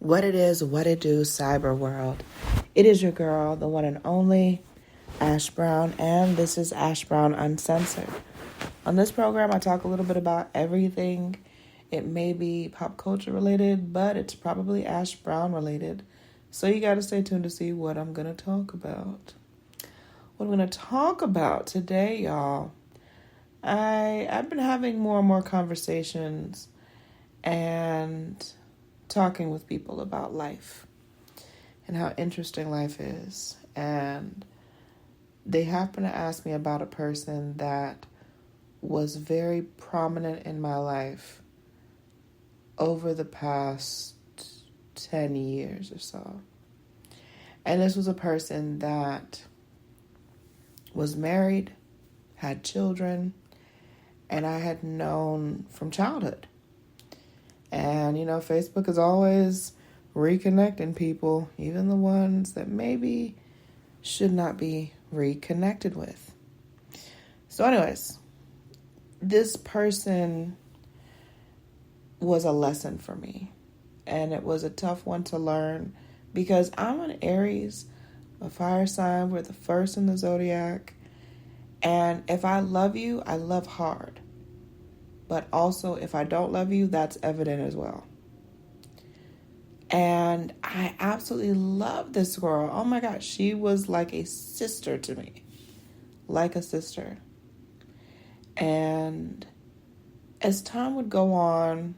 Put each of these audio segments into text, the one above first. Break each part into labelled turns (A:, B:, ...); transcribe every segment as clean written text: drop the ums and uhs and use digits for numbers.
A: What it is, what it do, cyber world. It is your girl, the one and only Ash Brown, and this is Ash Brown Uncensored. On this program, I talk a little bit about everything. It may be pop culture related, but it's probably Ash Brown related. So you got to stay tuned to see what I'm going to talk about. What I'm going to talk about today, y'all, I've been having more and more conversations and talking with people about life and how interesting life is. And they happen to ask me about a person that was very prominent in my life over the past 10 years or so. And this was a person that was married, had children, and I had known from childhood. And, Facebook is always reconnecting people, even the ones that maybe should not be reconnected with. So anyways, this person was a lesson for me. And it was a tough one to learn because I'm an Aries, a fire sign. We're the first in the zodiac. And if I love you, I love hard. But also, if I don't love you, that's evident as well. And I absolutely love this girl. Oh my gosh, she was like a sister to me. Like a sister. And as time would go on,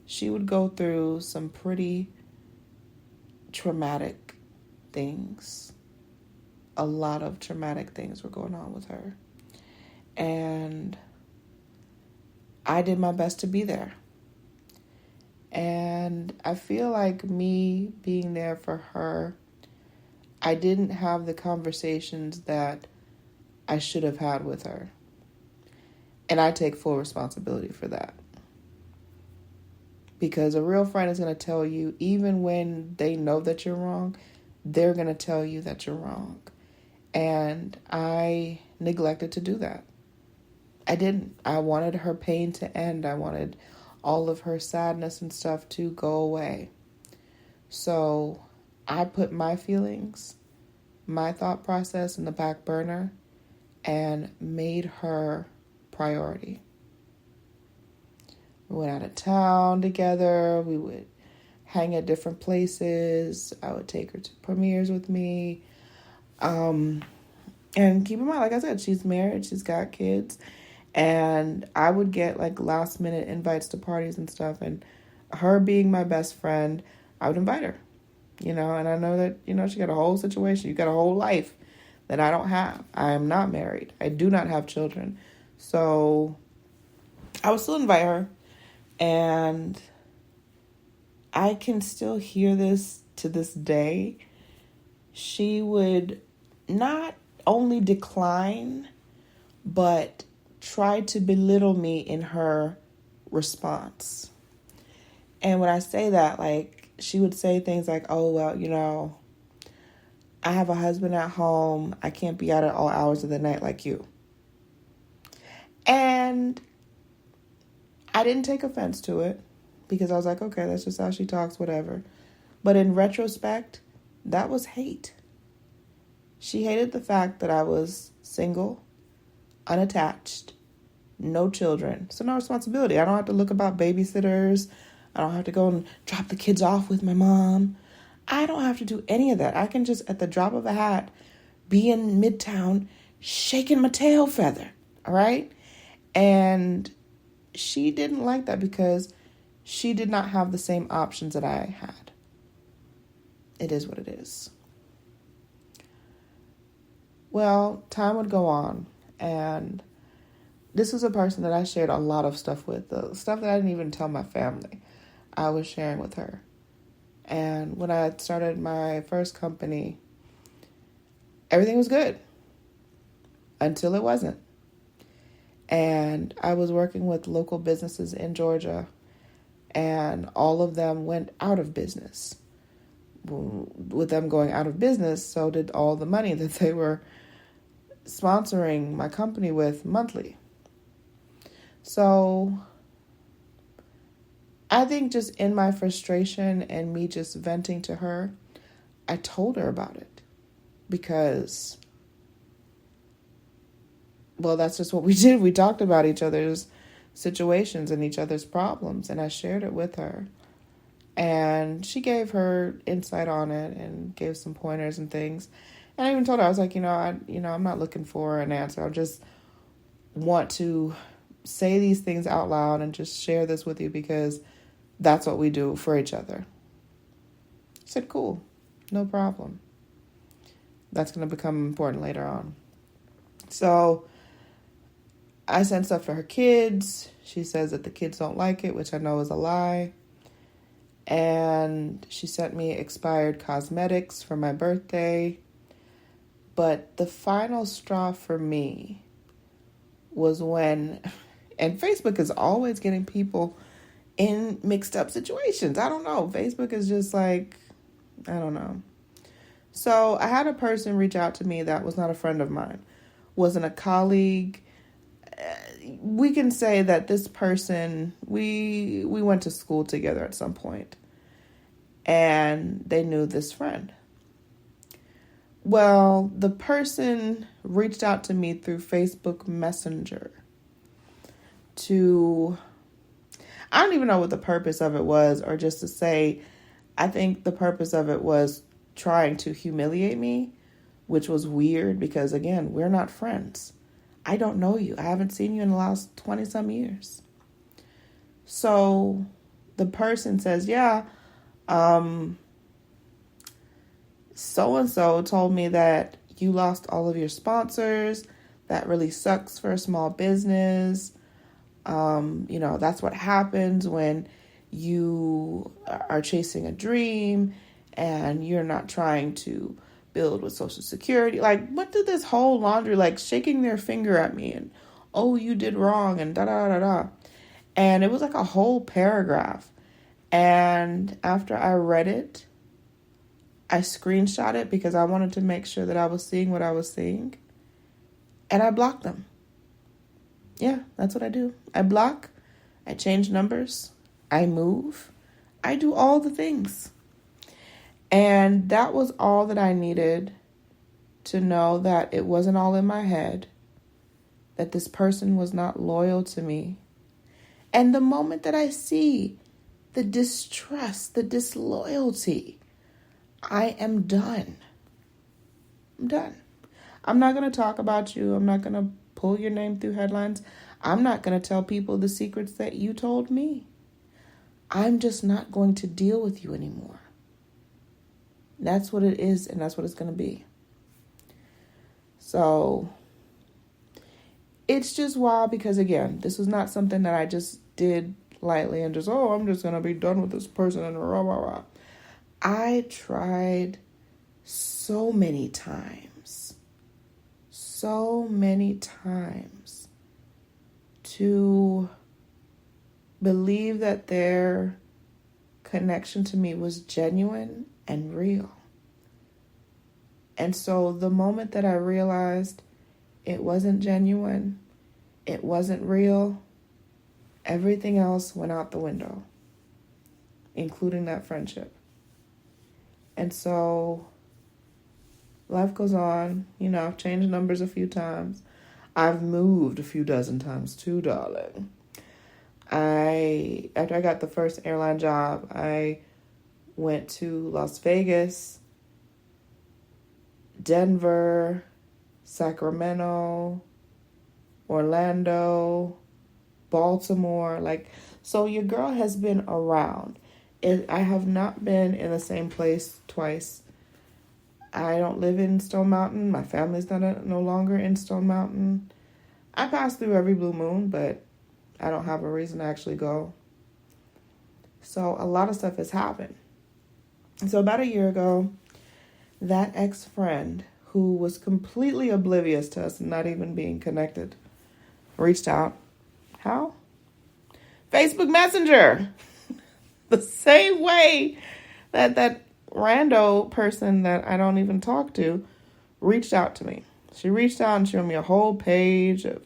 A: she would go through some pretty traumatic things. A lot of traumatic things were going on with her. And I did my best to be there. And I feel like me being there for her, I didn't have the conversations that I should have had with her. And I take full responsibility for that. Because a real friend is going to tell you, even when they know that you're wrong, they're going to tell you that you're wrong. And I neglected to do that. I didn't. I wanted her pain to end. I wanted all of her sadness and stuff to go away. So I put my feelings, my thought process in the back burner and made her priority. We went out of town together. We would hang at different places. I would take her to premieres with me. And keep in mind, like I said, she's married. She's got kids. And I would get like last minute invites to parties and stuff. And her being my best friend, I would invite her, and I know that, she got a whole situation. You got a whole life that I don't have. I am not married. I do not have children. So I would still invite her. And I can still hear this to this day. She would not only decline, but try to belittle me in her response. And when I say that, like, she would say things like, oh, well, I have a husband at home. I can't be out at all hours of the night like you. And I didn't take offense to it because I was like, okay, that's just how she talks, whatever. But in retrospect, that was hate. She hated the fact that I was single, unattached, no children, so no responsibility. I don't have to look about babysitters. I don't have to go and drop the kids off with my mom. I don't have to do any of that. I can just, at the drop of a hat, be in Midtown shaking my tail feather, all right? And she didn't like that because she did not have the same options that I had. It is what it is. Well, time would go on, and this was a person that I shared a lot of stuff with. The stuff that I didn't even tell my family, I was sharing with her. And when I started my first company, everything was good until it wasn't. And I was working with local businesses in Georgia, and all of them went out of business. With them going out of business, so did all the money that they were sponsoring my company with monthly. So I think just in my frustration and me just venting to her, I told her about it because, well, that's just what we did. We talked about each other's situations and each other's problems, and I shared it with her. And she gave her insight on it and gave some pointers and things. And I even told her, I was like, I'm not looking for an answer. I just want to say these things out loud and just share this with you because that's what we do for each other. She said, cool, no problem. That's going to become important later on. So I sent stuff for her kids. She says that the kids don't like it, which I know is a lie. And she sent me expired cosmetics for my birthday. But the final straw for me was when, and Facebook is always getting people in mixed up situations. I don't know. Facebook is just like, I don't know. So I had a person reach out to me that was not a friend of mine, wasn't a colleague. We can say that this person, we went to school together at some point, and they knew this friend. Well, the person reached out to me through Facebook Messenger I don't even know what the purpose of it was, or just to say, I think the purpose of it was trying to humiliate me, which was weird because, again, we're not friends. I don't know you. I haven't seen you in the last 20-some years. So the person says, yeah, so-and-so told me that you lost all of your sponsors. That really sucks for a small business. That's what happens when you are chasing a dream and you're not trying to build with Social Security. Like, what did this whole laundry, like shaking their finger at me and, oh, you did wrong and da-da-da-da. And it was like a whole paragraph. And after I read it, I screenshot it because I wanted to make sure that I was seeing what I was seeing. And I blocked them. Yeah, that's what I do. I block. I change numbers. I move. I do all the things. And that was all that I needed to know, that it wasn't all in my head, that this person was not loyal to me. And the moment that I see the distrust, the disloyalty, I am done. I'm done. I'm not going to talk about you. I'm not going to pull your name through headlines. I'm not going to tell people the secrets that you told me. I'm just not going to deal with you anymore. That's what it is, and that's what it's going to be. So it's just wild because, again, this was not something that I just did lightly and just, I'm just going to be done with this person and rah, rah, rah. I tried so many times to believe that their connection to me was genuine and real. And so the moment that I realized it wasn't genuine, it wasn't real, everything else went out the window, including that friendship. And so life goes on. I've changed numbers a few times. I've moved a few dozen times too, darling. After I got the first airline job, I went to Las Vegas, Denver, Sacramento, Orlando, Baltimore. So your girl has been around. I have not been in the same place twice. I don't live in Stone Mountain. My family's no longer in Stone Mountain. I pass through every blue moon, but I don't have a reason to actually go. So a lot of stuff has happened. So about a year ago, that ex-friend who was completely oblivious to us not even being connected reached out. How? Facebook Messenger. The same way that rando person that I don't even talk to reached out to me. She reached out and showed me a whole page of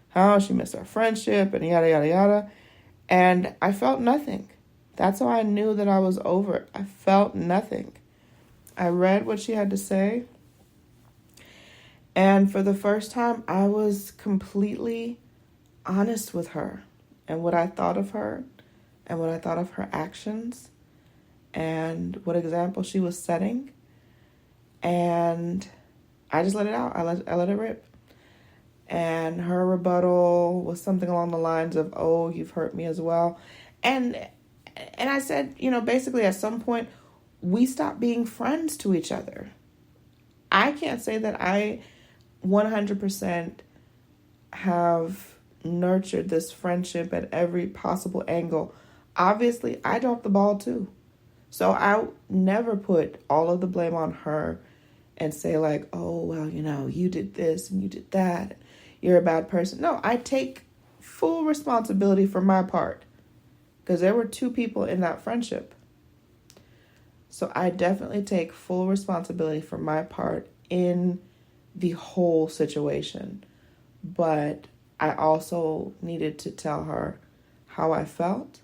A: how she missed our friendship and yada, yada, yada. And I felt nothing. That's how I knew that I was over it. I felt nothing. I read what she had to say. And for the first time, I was completely honest with her and what I thought of her and what I thought of her actions and what example she was setting. And I just let it out. I let it rip. And her rebuttal was something along the lines of, "Oh, you've hurt me as well." And I said, basically at some point, we stopped being friends to each other. I can't say that I 100% have nurtured this friendship at every possible angle. Obviously, I dropped the ball too. So I never put all of the blame on her and say like, "Oh, well, you did this and you did that. You're a bad person." No, I take full responsibility for my part because there were two people in that friendship. So I definitely take full responsibility for my part in the whole situation. But I also needed to tell her how I felt,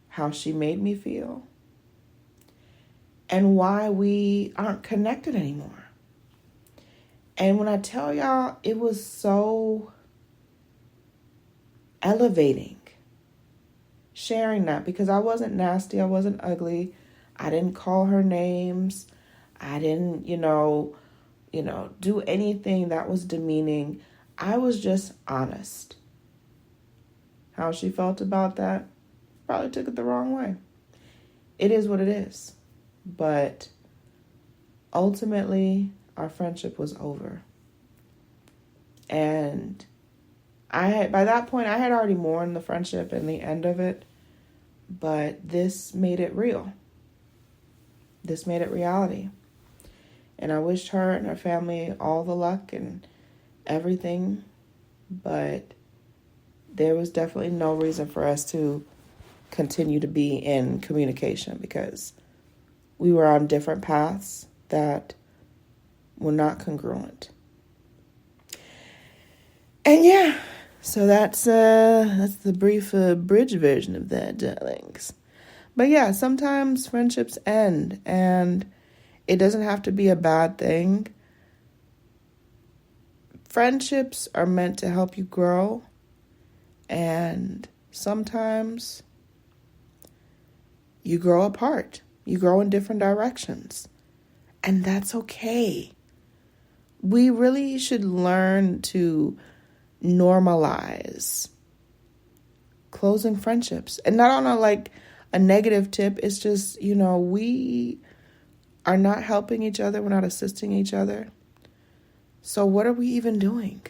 A: how she made me feel, and why we aren't connected anymore. And when I tell y'all, it was so elevating sharing that, because I wasn't nasty, I wasn't ugly, I didn't call her names, I didn't, do anything that was demeaning. I was just honest. How she felt about that, probably took it the wrong way. It is what it is. But ultimately, our friendship was over. And by that point, I had already mourned the friendship and the end of it. But this made it real. This made it reality. And I wished her and her family all the luck and everything. But there was definitely no reason for us to continue to be in communication because we were on different paths that were not congruent. And yeah, so that's the brief bridge version of that, darlings. But yeah, sometimes friendships end, and it doesn't have to be a bad thing. Friendships are meant to help you grow, and sometimes you grow apart. You grow in different directions, and that's okay. We really should learn to normalize closing friendships, and not on a negative tip. It's just, we are not helping each other. We're not assisting each other. So what are we even doing?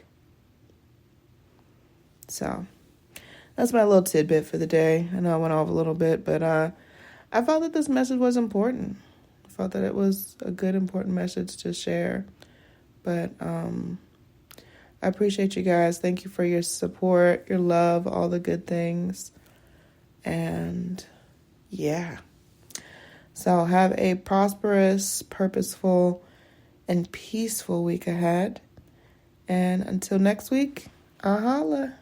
A: So that's my little tidbit for the day. I know I went off a little bit, but I felt that this message was important. I felt that it was a good, important message to share. But I appreciate you guys. Thank you for your support, your love, all the good things. And yeah. So have a prosperous, purposeful, and peaceful week ahead. And until next week, I'll holla.